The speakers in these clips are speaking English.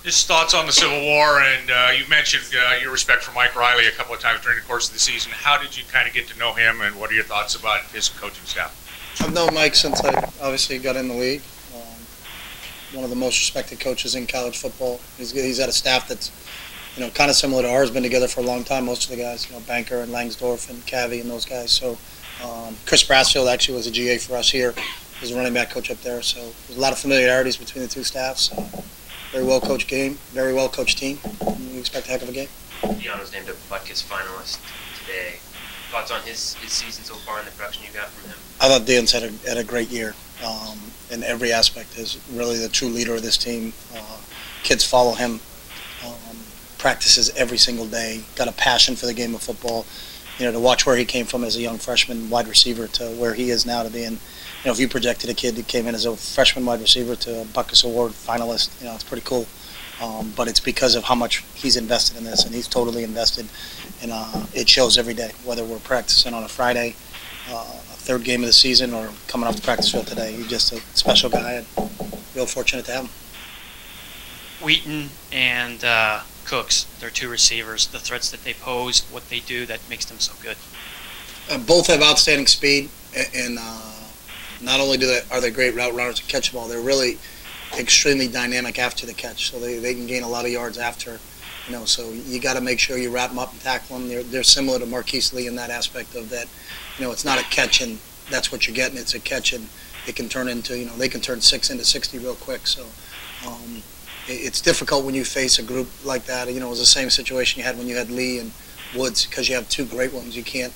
Just thoughts on the Civil War, and you mentioned your respect for Mike Riley a couple of times during the course of the season. How did you kind of get to know him, and what are your thoughts about his coaching staff? I've known Mike since I obviously got in the league. One of the most respected coaches in college football. He's had a staff that's, kind of similar to ours, been together for a long time, most of the guys, Banker and Langsdorf and Cavey and those guys. So Chris Brassfield actually was a GA for us here. He was a running back coach up there. So there's a lot of familiarities between the two staffs. Very well coached game, very well coached team. We expect a heck of a game. Deion was named a Butkus finalist today. Thoughts on his season so far and the production you got from him? I thought Deion had a great year in every aspect. Is really the true leader of this team. Kids follow him. Practices every single day. Got a passion for the game of football. To watch where he came from as a young freshman wide receiver to where he is now to being, if you projected a kid that came in as a freshman wide receiver to a Butkus Award finalist, it's pretty cool. But it's because of how much he's invested in this, and he's totally invested, and it shows every day, whether we're practicing on a Friday, a third game of the season, or coming off the practice field today. He's just a special guy, and real fortunate to have him. Wheaton and Cooks, they're two receivers. The threats that they pose, what they do, that makes them so good. Both have outstanding speed, and not only are they great route runners to catch the ball, they're really extremely dynamic after the catch. So they can gain a lot of yards after. So you got to make sure you wrap them up and tackle them. They're similar to Marquise Lee in that aspect of that. It's not a catch and that's what you're getting. It's a catch and it can turn into, they can turn 6 into 60 real quick. So it's difficult when you face a group like that. It was the same situation you had when you had Lee and Woods, because you have two great ones. You can't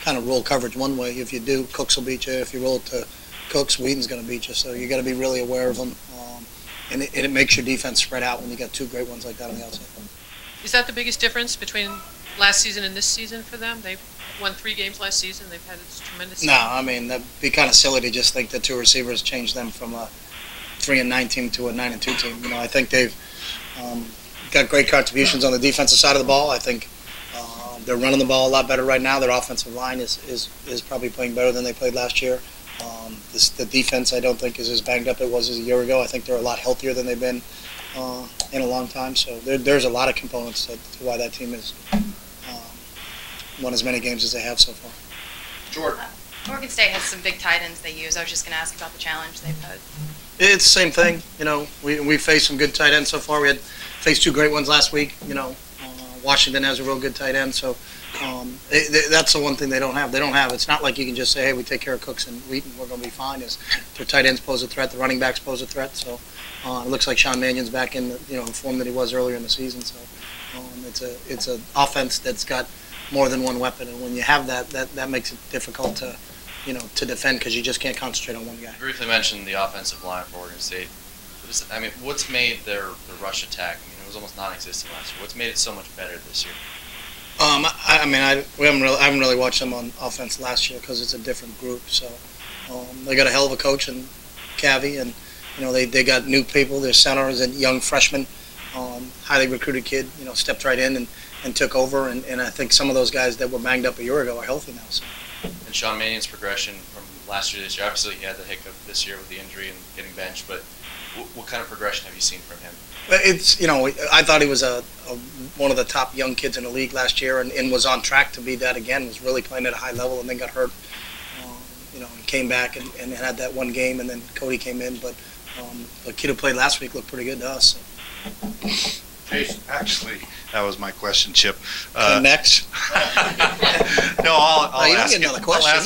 kind of roll coverage one way. If you do, Cooks will beat you. If you roll it to Cooks, Wheaton's going to beat you. So you got to be really aware of them. And it makes your defense spread out when you got two great ones like that on the outside. Is that the biggest difference between last season and this season for them? They've won 3 games last season. They've had this tremendous season. No, I mean, that'd be kind of silly to just think that two receivers changed them from a 3-9 team to a 9-2 team. I think they've got great contributions on the defensive side of the ball. I think they're running the ball a lot better right now. Their offensive line is probably playing better than they played last year. The defense, I don't think, is as banged up as it was a year ago. I think they're a lot healthier than they've been in a long time. So there's a lot of components to why that team has won as many games as they have so far. Jordan. Oregon State has some big tight ends they use. I was just going to ask about the challenge they've had. It's the same thing. We faced some good tight ends so far. We had faced 2 great ones last week. Washington has a real good tight end, so that's the one thing they don't have. It's not like you can just say, hey, we take care of Cooks and Wheaton, we're going to be fine. Their tight ends pose a threat, the running backs pose a threat. So it looks like Sean Mannion's back in the form that he was earlier in the season. So it's an offense that's got more than one weapon, and when you have that makes it difficult to defend, because you just can't concentrate on one guy. You briefly mentioned the offensive line for Oregon State. What's made their rush attack? It was almost non-existent last year. What's made it so much better this year? I haven't really watched them on offense last year because it's a different group. So they got a hell of a coach in Cavey, and they got new people. Their center is a young freshman, highly recruited kid. Stepped right in and took over. And I think some of those guys that were banged up a year ago are healthy now. So. And Sean Mannion's progression from last year to this year. Obviously, he had the hiccup this year with the injury and getting benched, but what kind of progression have you seen from him? It's I thought he was one of the top young kids in the league last year, and was on track to be that again. Was really playing at a high level, and then got hurt. And came back and had that one game, and then Cody came in. But the kid who played last week looked pretty good to us. So. Jason, actually, that was my question, Chip. Next. No, I'll ask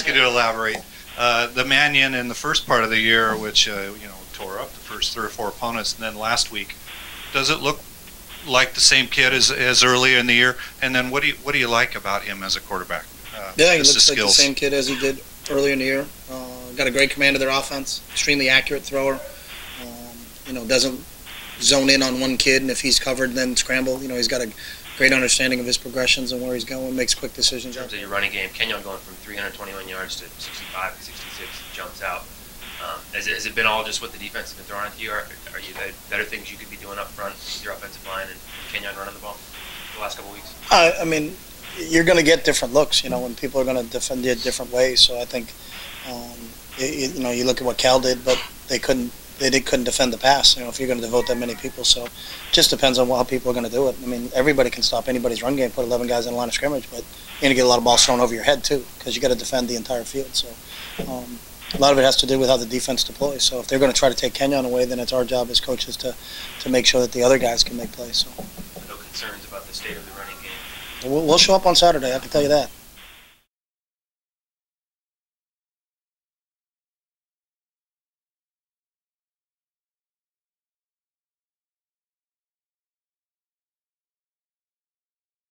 you to elaborate. The Mannion in the first part of the year, which tore up the first 3 or 4 opponents, and then last week, does it look like the same kid as earlier in the year? And then what do you like about him as a quarterback? Yeah, he looks like the same kid as he did earlier in the year. Got a great command of their offense. Extremely accurate thrower. Doesn't zone in on one kid, and if he's covered, then scramble. He's got a great understanding of his progressions and where he's going. Makes quick decisions. In terms of your running game, Kenyon going from 321 yards to 65 to 66 jumps out. Has it been all just what the defense has been throwing at you? Are you better things you could be doing up front with your offensive line and Kenyon running the ball the last couple of weeks? You're going to get different looks, when people are going to defend it different ways. So I think, you look at what Cal did, but they couldn't they couldn't defend the pass. If you're going to devote that many people, so it just depends on how people are going to do it. I mean, everybody can stop anybody's run game, put 11 guys in the line of scrimmage, but you're going to get a lot of balls thrown over your head too, because you got to defend the entire field. So a lot of it has to do with how the defense deploys. So if they're going to try to take Kenyon away, then it's our job as coaches to make sure that the other guys can make plays. So No concerns about the state of the running game. we'll show up on Saturday. I can tell you that.